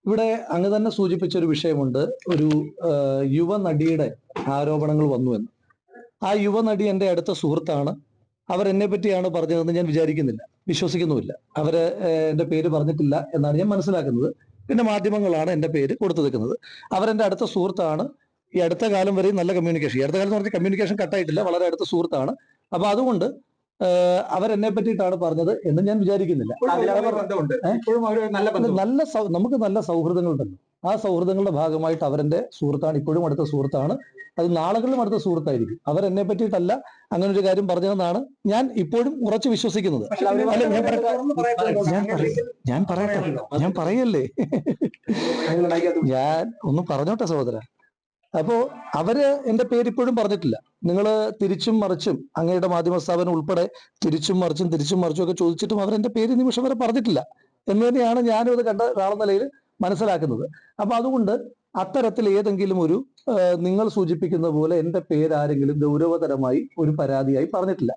ഇവിടെ അങ്ങ് തന്നെ സൂചിപ്പിച്ച ഒരു വിഷയമുണ്ട്. ഒരു യുവനടിയുടെ ആരോപണങ്ങൾ വന്നു എന്ന്. ആ യുവനടി എൻ്റെ അടുത്ത സുഹൃത്താണ്. അവരെന്നെ പറ്റിയാണ് പറഞ്ഞതെന്ന് ഞാൻ വിചാരിക്കുന്നില്ല, വിശ്വസിക്കുന്നുമില്ല. അവര് എൻ്റെ പേര് പറഞ്ഞിട്ടില്ല എന്നാണ് ഞാൻ മനസ്സിലാക്കുന്നത്. പിന്നെ മാധ്യമങ്ങളാണ് എൻ്റെ പേര് കൊടുത്തു വെക്കുന്നത്. അവരെൻ്റെ അടുത്ത സുഹൃത്താണ്. ഈ അടുത്ത കാലം വരെയും നല്ല കമ്മ്യൂണിക്കേഷൻ, ഈ അടുത്ത കാലം എന്ന് പറഞ്ഞാൽ കമ്മ്യൂണിക്കേഷൻ കട്ടായിട്ടില്ല, വളരെ അടുത്ത സുഹൃത്താണ്. അപ്പൊ അതുകൊണ്ട് അവരെന്നെ പറ്റിയിട്ടാണ് പറഞ്ഞത് എന്ന് ഞാൻ വിചാരിക്കുന്നില്ല. നമുക്ക് നല്ല സൗഹൃദങ്ങളുണ്ടല്ലോ. ആ സൗഹൃദങ്ങളുടെ ഭാഗമായിട്ട് അവരെന്റെ സുഹൃത്താണ്, ഇപ്പോഴും അടുത്ത സുഹൃത്താണ്. അത് നാളുകളിലും അടുത്ത സുഹൃത്തായിരിക്കും. അവരെന്നെ പറ്റിയിട്ടല്ല അങ്ങനെ ഒരു കാര്യം പറഞ്ഞതെന്നാണ് ഞാൻ ഇപ്പോഴും ഉറച്ചു വിശ്വസിക്കുന്നത്. അല്ല, ഞാൻ പറയല്ലേ, ഞാൻ ഒന്ന് പറഞ്ഞോട്ടെ സഹോദര. അപ്പോ അവര് എന്റെ പേര് ഇപ്പോഴും പറഞ്ഞിട്ടില്ല. നിങ്ങൾ തിരിച്ചും മറിച്ചും അങ്ങയുടെ മാധ്യമ സ്ഥാപനം ഉൾപ്പെടെ തിരിച്ചും മറിച്ചും ഒക്കെ ചോദിച്ചിട്ടും അവരെന്റെ പേര് നിമിഷം വരെ പറഞ്ഞിട്ടില്ല എന്ന് തന്നെയാണ് ഞാനും അത് കണ്ട ഒരാളെന്ന നിലയിൽ മനസ്സിലാക്കുന്നത്. അപ്പൊ അതുകൊണ്ട് അത്തരത്തിൽ ഏതെങ്കിലും ഒരു നിങ്ങൾ സൂചിപ്പിക്കുന്ന പോലെ എന്റെ പേര് ആരെങ്കിലും ഗൗരവതരമായി ഒരു പരാതിയായി പറഞ്ഞിട്ടില്ല.